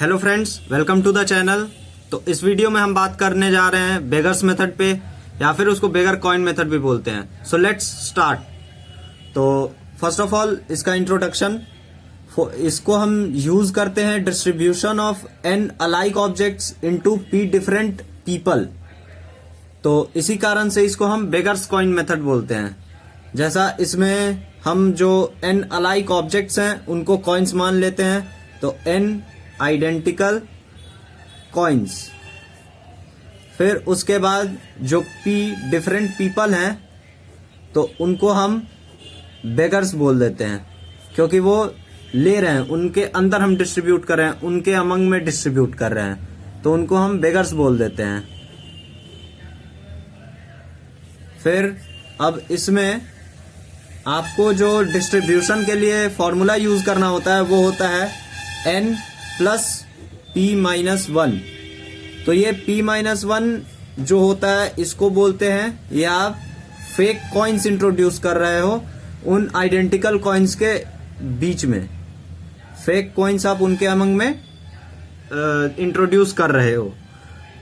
Hello friends, welcome to the channel. तो इस video में हम बात करने जा रहे हैं बेगर्स मेथड पे, या फिर उसको बेगर कॉइन मेथड भी बोलते हैं। So let's start. तो फर्स्ट ऑफ ऑल इसका इंट्रोडक्शन, इसको हम यूज करते हैं distribution of n alike objects into p different people. तो इसी कारण से इसको हम बेगर्स कॉइन मेथड बोलते हैं। जैसा इसमें हम जो एन अलाइक ऑब्जेक्ट्स हैं उनको कॉइन्स मान लेते हैं, तो एन आइडेंटिकल कॉइन्स। फिर उसके बाद जो पी डिफरेंट पीपल हैं तो उनको हम बेगर्स बोल देते हैं, क्योंकि वो ले रहे हैं, उनके अंदर हम डिस्ट्रीब्यूट कर रहे हैं, उनके अमंग में डिस्ट्रीब्यूट कर रहे हैं, तो उनको हम बेगर्स बोल देते हैं। फिर अब इसमें आपको जो डिस्ट्रीब्यूशन के लिए फॉर्मूला यूज करना होता है वो होता है n plus p minus one. तो ये p माइनस वन जो होता है इसको बोलते हैं, ये आप फेक कॉइन्स इंट्रोड्यूस कर रहे हो उन आइडेंटिकल कॉइन्स के बीच में। फेक कॉइन्स आप उनके अमंग में इंट्रोड्यूस कर रहे हो,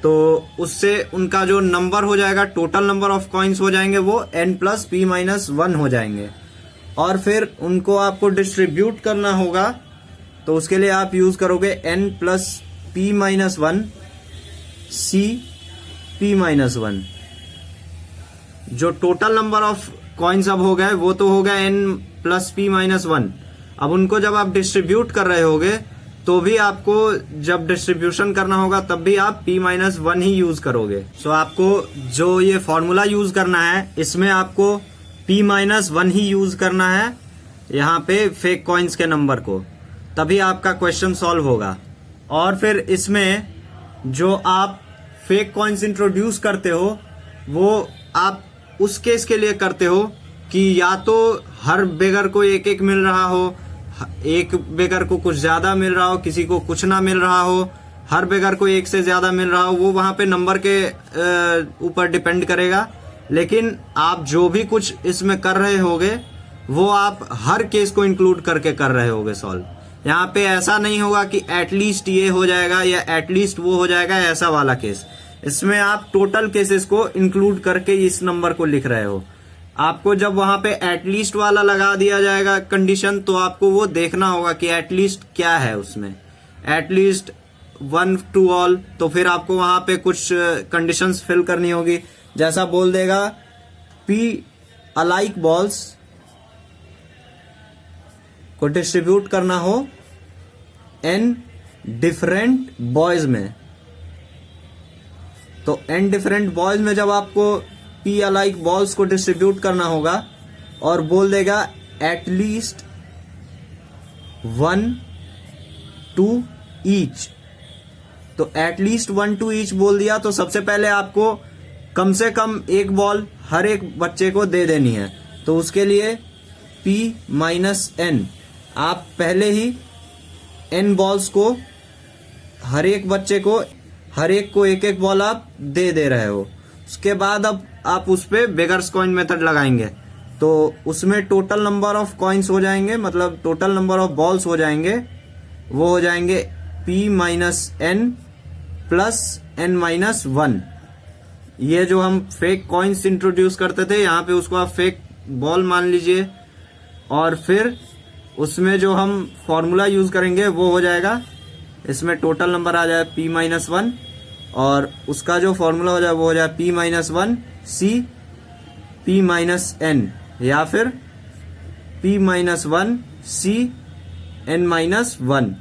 तो उससे उनका जो नंबर हो जाएगा, टोटल नंबर ऑफ कॉइन्स हो जाएंगे वो n plus p minus one हो जाएंगे। और फिर उनको आपको डिस्ट्रीब्यूट करना होगा, तो उसके लिए आप यूज करोगे n plus p minus one c p minus one. जो टोटल नंबर ऑफ कॉइन्स अब हो गए वो तो हो गया n plus p minus one. अब उनको जब आप डिस्ट्रीब्यूट कर रहे होगे तो भी आपको जब डिस्ट्रीब्यूशन करना होगा तब भी आप p माइनस वन ही यूज करोगे। सो आपको जो ये फॉर्मूला यूज करना है इसमें आपको p माइनस वन ही यूज करना है यहाँ पे फेक कॉइन्स के नंबर को, तभी आपका क्वेश्चन सॉल्व होगा। और फिर इसमें जो आप फेक कॉइन्स इंट्रोड्यूस करते हो वो आप उस केस के लिए करते हो कि या तो हर बेगर को एक एक मिल रहा हो, एक बेगर को कुछ ज्यादा मिल रहा हो, किसी को कुछ ना मिल रहा हो, हर बेगर को एक से ज्यादा मिल रहा हो, वो वहां पे नंबर के ऊपर डिपेंड करेगा। लेकिन आप जो भी कुछ इसमें कर रहे होगे वो आप हर केस को इंक्लूड करके कर रहे होगे सॉल्व। यहाँ पे ऐसा नहीं होगा कि एटलीस्ट ये हो जाएगा या एटलीस्ट वो हो जाएगा, ऐसा वाला केस। इसमें आप टोटल केसेस को इंक्लूड करके इस नंबर को लिख रहे हो। आपको जब वहां पे एटलीस्ट वाला लगा दिया जाएगा कंडीशन, तो आपको वो देखना होगा कि एटलीस्ट क्या है उसमें, एटलीस्ट वन टू ऑल। तो फिर आपको वहां पे कुछ कंडीशंस फिल करनी होगी, जैसा बोल देगा पी अलाइक बॉल्स को डिस्ट्रीब्यूट करना हो n डिफरेंट बॉयज में। तो n डिफरेंट बॉयज में जब आपको p अलाइक बॉल्स को डिस्ट्रीब्यूट करना होगा और बोल देगा एटलीस्ट वन टू ईच, तो एटलीस्ट वन टू ईच बोल दिया तो सबसे पहले आपको कम से कम एक बॉल हर एक बच्चे को दे देनी है। तो उसके लिए p माइनस n, आप पहले ही n बॉल्स को हर एक बच्चे को, हर एक को एक एक बॉल आप दे रहे हो। उसके बाद अब आप उस पे बेगर्स कॉइन मेथड लगाएंगे, तो उसमें टोटल नंबर ऑफ कॉइन्स हो जाएंगे, मतलब टोटल नंबर ऑफ बॉल्स हो जाएंगे, वो हो जाएंगे p minus n plus n minus one. ये जो हम फेक कॉइन्स इंट्रोड्यूस करते थे यहाँ पे उसको आप फेक बॉल मान लीजिए। और फिर उसमें जो हम फॉर्मूला यूज करेंगे वो हो जाएगा, इसमें टोटल नंबर आ जाए p माइनस वन, और उसका जो फॉर्मूला हो जाए वो हो जाए p माइनस वन सी p माइनस n, या फिर p माइनस वन सी n माइनस वन।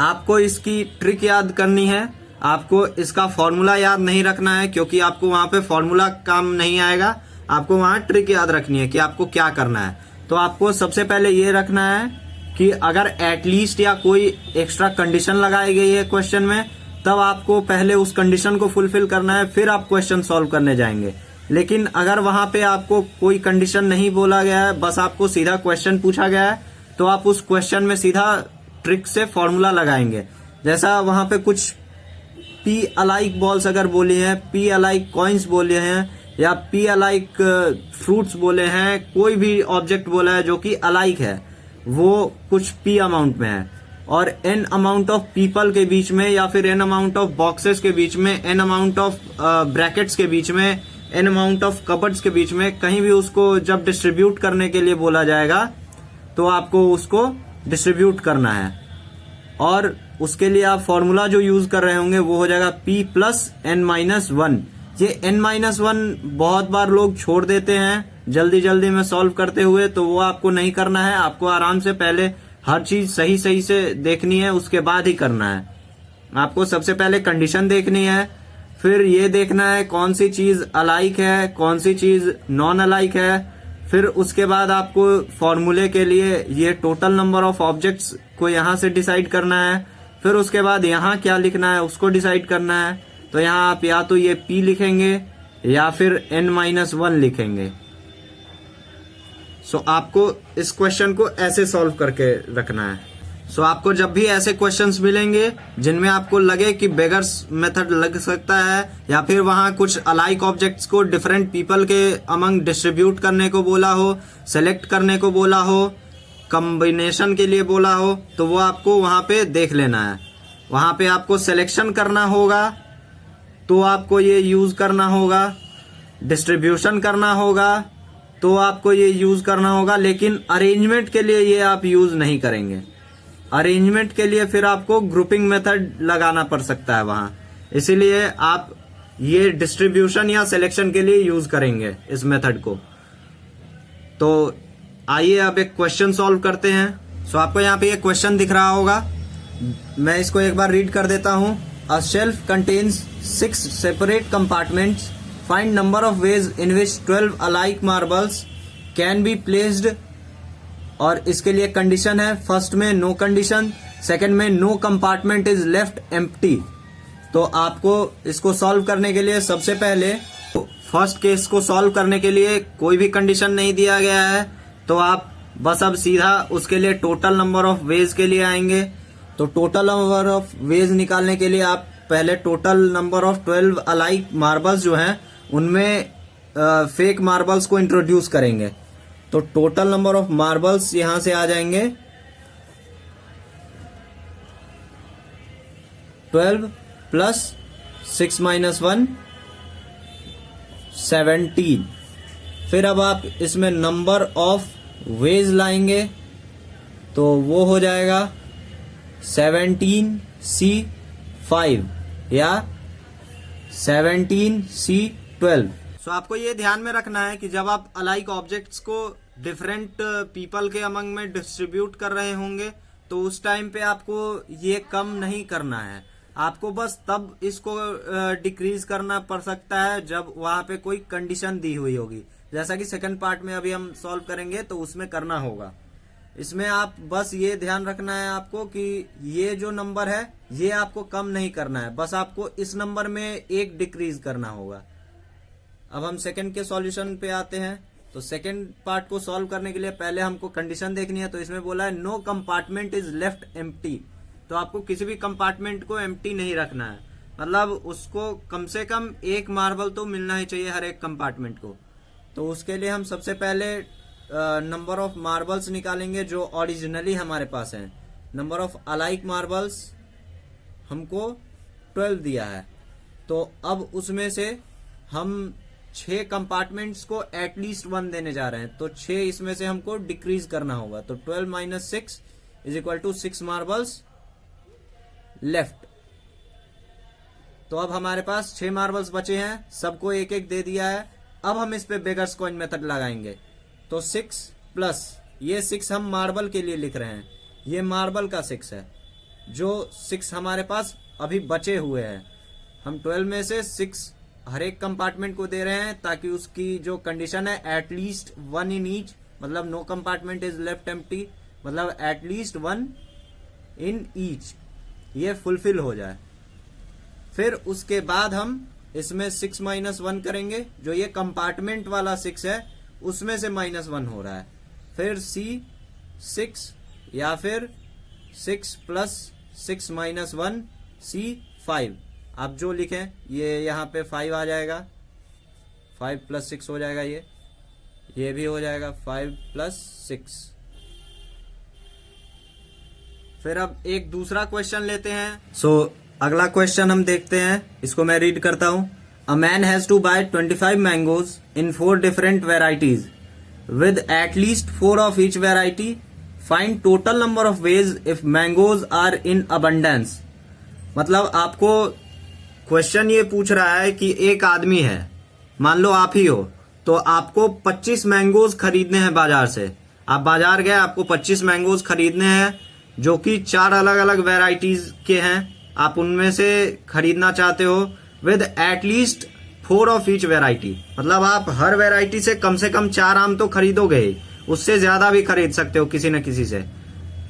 आपको इसकी ट्रिक याद करनी है, आपको इसका फॉर्मूला याद नहीं रखना है, क्योंकि आपको वहां पे फॉर्मूला काम नहीं आएगा। आपको वहां ट्रिक याद रखनी है कि आपको क्या करना है। तो आपको सबसे पहले ये रखना है कि अगर एटलीस्ट या कोई एक्स्ट्रा कंडीशन लगाई गई है क्वेश्चन में, तब आपको पहले उस कंडीशन को फुलफिल करना है, फिर आप क्वेश्चन सॉल्व करने जाएंगे। लेकिन अगर वहां पे आपको कोई कंडीशन नहीं बोला गया है, बस आपको सीधा क्वेश्चन पूछा गया है, तो आप उस क्वेश्चन में सीधा ट्रिक से फॉर्मूला लगाएंगे। जैसा वहां पे कुछ पी अलाइक बॉल्स अगर बोली हैं, पी अलाइक कॉइन्स बोले हैं, या पी अलाइक फ्रूट्स बोले हैं, कोई भी ऑब्जेक्ट बोला है जो कि अलाइक है, वो कुछ p अमाउंट में है, और n अमाउंट ऑफ पीपल के बीच में, या फिर n अमाउंट ऑफ बॉक्सेस के बीच में, n अमाउंट ऑफ ब्रैकेट्स के बीच में, n अमाउंट ऑफ कबर्ड्स के बीच में, कहीं भी उसको जब डिस्ट्रीब्यूट करने के लिए बोला जाएगा तो आपको उसको डिस्ट्रीब्यूट करना है। और उसके लिए आप फॉर्मूला जो यूज कर रहे होंगे वो हो जाएगा p प्लस n-1। ये n-1 बहुत बार लोग छोड़ देते हैं जल्दी जल्दी में सॉल्व करते हुए, तो वो आपको नहीं करना है। आपको आराम से पहले हर चीज सही सही से देखनी है, उसके बाद ही करना है। आपको सबसे पहले कंडीशन देखनी है, फिर ये देखना है कौन सी चीज अलाइक है, कौन सी चीज नॉन अलाइक है। फिर उसके बाद आपको फॉर्मूले के लिए ये टोटल नंबर ऑफ ऑब्जेक्ट्स को यहाँ से डिसाइड करना है। फिर उसके बाद यहाँ क्या लिखना है उसको डिसाइड करना है। तो यहाँ आप या तो ये p लिखेंगे या फिर n-1 लिखेंगे। सो आपको इस क्वेश्चन को ऐसे सॉल्व करके रखना है। सो आपको जब भी ऐसे क्वेश्चंस मिलेंगे जिनमें आपको लगे कि बेगर्स मेथड लग सकता है, या फिर वहां कुछ अलाइक ऑब्जेक्ट्स को डिफरेंट पीपल के अमंग डिस्ट्रीब्यूट करने को बोला हो, सेलेक्ट करने को बोला हो, कॉम्बिनेशन के लिए बोला हो, तो वो आपको वहां पे देख लेना है। वहां पे आपको सिलेक्शन करना होगा तो आपको ये यूज करना होगा, डिस्ट्रीब्यूशन करना होगा तो आपको ये यूज करना होगा, लेकिन अरेंजमेंट के लिए ये आप यूज नहीं करेंगे। अरेंजमेंट के लिए फिर आपको ग्रुपिंग मेथड लगाना पड़ सकता है वहां, इसीलिए आप ये डिस्ट्रीब्यूशन या सिलेक्शन के लिए यूज करेंगे इस मेथड को। तो आइए अब एक क्वेश्चन सॉल्व करते हैं। सो आपको यहाँ पे एक क्वेश्चन दिख रहा होगा, मैं इसको एक बार रीड कर देता हूँ। A shelf contains 6 separate compartments, find number of ways in which 12 alike marbles can be placed. और इसके लिए कंडीशन है, फर्स्ट में नो कंडीशन, सेकंड में no compartment is left empty. तो आपको इसको सॉल्व करने के लिए सबसे पहले फर्स्ट केस को सॉल्व करने के लिए कोई भी कंडीशन नहीं दिया गया है, तो आप बस अब सीधा उसके लिए टोटल नंबर ऑफ वेज के लिए आएंगे। तो टोटल नंबर ऑफ वेज निकालने के लिए आप पहले total number of 12 alike marbles जो हैं उनमें फेक मार्बल्स को इंट्रोड्यूस करेंगे। तो टोटल नंबर ऑफ मार्बल्स यहां से आ जाएंगे 12 प्लस 6 माइनस 1 17। फिर अब आप इसमें नंबर ऑफ वेज लाएंगे तो वो हो जाएगा 17C5 या 17C12। सो आपको ये ध्यान में रखना है कि जब आप अलाइक ऑब्जेक्ट्स को डिफरेंट पीपल के अमंग में डिस्ट्रीब्यूट कर रहे होंगे तो उस टाइम पे आपको ये कम नहीं करना है। आपको बस तब इसको डिक्रीज करना पड़ सकता है जब वहां पे कोई कंडीशन दी हुई होगी, जैसा कि सेकंड पार्ट में अभी हम सॉल्व करेंगे तो उसमें करना होगा। इसमें आप बस ये ध्यान रखना है आपको कि ये जो नंबर है ये आपको कम नहीं करना है, बस आपको इस नंबर में एक डिक्रीज करना होगा। अब हम सेकंड के सॉल्यूशन पे आते हैं। तो सेकंड पार्ट को सॉल्व करने के लिए पहले हमको कंडीशन देखनी है। तो इसमें बोला है no compartment is left empty. तो आपको किसी भी कंपार्टमेंट को एम्प्टी नहीं रखना है, मतलब उसको कम से कम एक मार्बल तो मिलना ही चाहिए हर एक कंपार्टमेंट को। तो उसके लिए हम सबसे पहले नंबर ऑफ मार्बल्स निकालेंगे जो ओरिजिनली हमारे पास हैं। नंबर ऑफ अलाइक मार्बल्स हमको 12 दिया है, तो अब उसमें से हम 6 कंपार्टमेंट्स को एटलीस्ट 1 देने जा रहे हैं, तो 6 इसमें से हमको डिक्रीज करना होगा। तो 12 minus 6 is equal to 6 marbles left. तो अब हमारे पास 6 मार्बल्स बचे हैं, सबको एक एक दे दिया है। अब हम इस पे बेगर्स कॉइन मेथड लगाएंगे। तो 6 प्लस ये 6 हम मार्बल के लिए लिख रहे हैं, ये मार्बल का 6 है जो 6 हमारे पास अभी बचे हुए हैं। हम 12 में से 6 हर एक कंपार्टमेंट को दे रहे हैं ताकि उसकी जो कंडीशन है एटलीस्ट 1 इन ईच, मतलब no compartment is left empty, मतलब एटलीस्ट 1 इन ईच, ये फुलफिल हो जाए। फिर उसके बाद हम इसमें 6 माइनस 1 करेंगे, जो ये कंपार्टमेंट वाला 6 है उसमें से -1 हो रहा है। फिर C6 या फिर 6 प्लस 6 माइनस 1 C5, आप जो लिखें ये यहाँ पे 5 आ जाएगा, 5 प्लस 6 हो जाएगा, ये भी हो जाएगा 5 प्लस 6। फिर अब एक दूसरा क्वेश्चन लेते हैं। अगला क्वेश्चन हम देखते हैं, इसको मैं रीड करता हूं। A man has to buy 25 mangoes in 4 different varieties with at least 4 of each variety. Find total number of ways if mangoes are in abundance. मतलब आपको क्वेश्चन ये पूछ रहा है कि एक आदमी है, मान लो आप ही हो, तो आपको 25 मैंगोज खरीदने हैं बाजार से। आप बाजार गए, आपको 25 मैंगोज खरीदने हैं जो कि 4 अलग अलग वेराइटीज के हैं। आप उनमें से खरीदना चाहते हो with at least 4 of each variety. मतलब आप हर वेराइटी से कम 4 आम तो खरीदोगे ही, उससे ज्यादा भी खरीद सकते हो किसी न किसी से,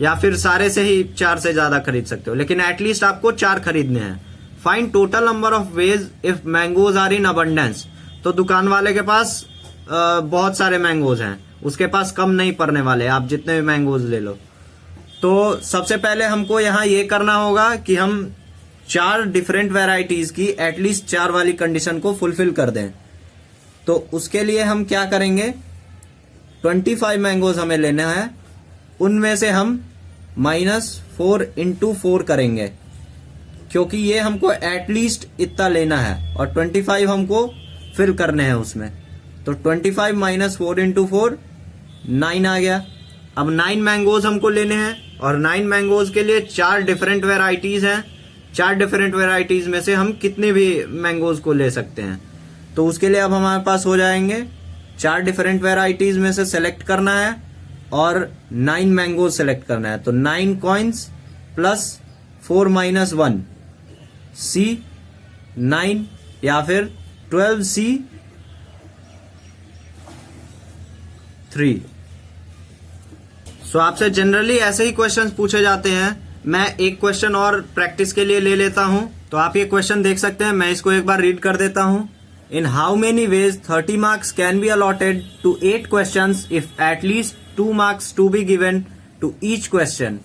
या फिर सारे से ही 4 से ज्यादा खरीद सकते हो, लेकिन एटलीस्ट आपको 4 खरीदने हैं। Find total number of ways if mangoes are in abundance. तो दुकान वाले के पास बहुत सारे मैंगोज हैं, उसके पास कम नहीं पड़ने वाले, आप जितने भी मैंगोज ले लो। तो सबसे पहले हमको यहाँ ये करना होगा कि हम 4 डिफरेंट वेराइटीज की एटलीस्ट 4 वाली कंडीशन को फुलफिल कर दें। तो उसके लिए हम क्या करेंगे, 25 मैंगोज हमें लेना है, उनमें से हम -4 × 4 करेंगे, क्योंकि ये हमको एटलीस्ट इतना लेना है और 25 हमको फिल करने हैं उसमें। तो 25 - 4 × 4 9 आ गया। अब 9 मैंगोज हमको लेने हैं और 9 मैंगोज के लिए 4 डिफरेंट वेराइटीज हैं। 4 डिफरेंट वेराइटीज में से हम कितने भी मैंगोज को ले सकते हैं। तो उसके लिए अब हमारे पास हो जाएंगे 4 डिफरेंट वेराइटीज में से सेलेक्ट करना है और 9 मैंगोज सेलेक्ट करना है। तो 9 कॉइन्स प्लस 4 - 1 C 9 या फिर 12C 3। आपसे जनरली ऐसे ही क्वेश्चंस पूछे जाते हैं। मैं एक क्वेश्चन और प्रैक्टिस के लिए ले लेता हूं, तो आप ये क्वेश्चन देख सकते हैं। मैं इसको एक बार रीड कर देता हूं। In how many ways 30 marks can be allotted to 8 questions if at least 2 marks to be given to each question,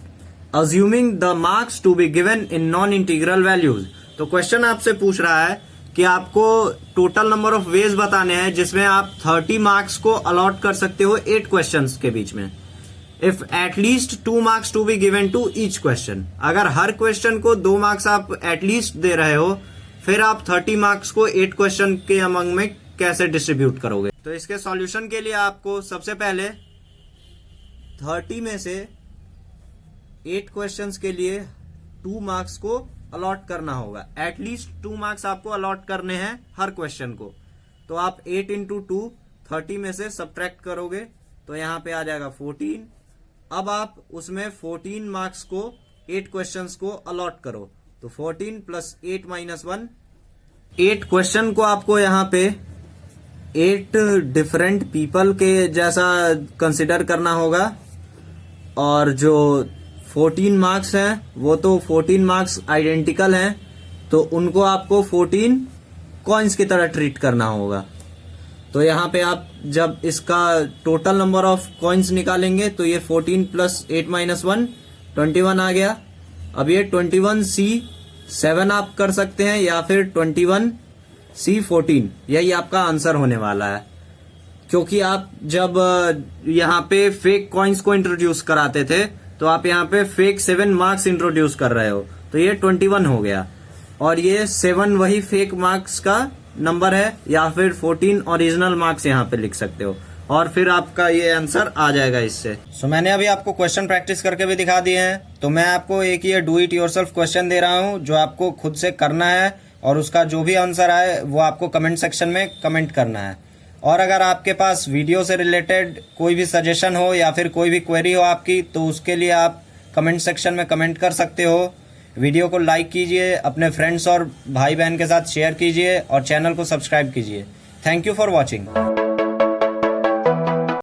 assuming the marks to be given in non integral values. तो question आपसे पूछ रहा है कि आपको total number of veg बताने हैं जिसमें आप 30 मार्क्स को अलॉट कर सकते हो 8 क्वेश्चंस के बीच में। If at least 2 marks to be given to each question, अगर हर क्वेश्चन को 2 मार्क्स आप एटलीस्ट दे रहे हो, फिर आप 30 मार्क्स को 8 क्वेश्चन के अमंग में कैसे डिस्ट्रीब्यूट करोगे। तो इसके सॉल्यूशन के लिए आपको सबसे पहले 30 में से 8 क्वेश्चंस के लिए 2 मार्क्स को अलॉट करना होगा। एटलीस्ट 2 मार्क्स आपको अलॉट करने हैं हर क्वेश्चन को। तो आप 8 × 2 30 में से सब्ट्रैक्ट करोगे तो यहां पे आ जाएगा 14। अब आप उसमें 14 मार्क्स को 8 क्वेश्चंस को अलॉट करो। तो 14 + 8 - 1, 8 क्वेश्चन को आपको यहाँ पे 8 डिफरेंट पीपल के जैसा कंसिडर करना होगा, और जो 14 मार्क्स हैं वो तो 14 मार्क्स आइडेंटिकल हैं, तो उनको आपको 14 कॉइन्स की तरह ट्रीट करना होगा। तो यहाँ पे आप जब इसका टोटल नंबर ऑफ कॉइन्स निकालेंगे तो ये 14 + 8 - 1 21 आ गया। अब ये 21C 7 आप कर सकते हैं या फिर 21C 14, यही आपका आंसर होने वाला है। क्योंकि आप जब यहाँ पे फेक कॉइन्स को इंट्रोड्यूस कराते थे तो आप यहाँ पे फेक 7 मार्क्स इंट्रोड्यूस कर रहे हो, तो ये 21 हो गया, और ये 7 वही फेक मार्क्स का नंबर है, या फिर 14 ओरिजिनल मार्क्स यहाँ पे लिख सकते हो, और फिर आपका ये आंसर आ जाएगा इससे। मैंने अभी आपको क्वेश्चन प्रैक्टिस करके भी दिखा दिए हैं। तो मैं आपको एक ये डू इट योरसेल्फ क्वेश्चन दे रहा हूँ जो आपको खुद से करना है, और उसका जो भी आंसर आए वो आपको कमेंट सेक्शन में कमेंट करना है। और अगर आपके पास वीडियो से रिलेटेड कोई भी सजेशन हो या फिर कोई भी क्वेरी हो आपकी, तो उसके लिए आप कमेंट सेक्शन में कमेंट कर सकते हो। वीडियो को लाइक कीजिए, अपने फ्रेंड्स और भाई बहन के साथ शेयर कीजिए और चैनल को सब्सक्राइब कीजिए। Thank you for watching.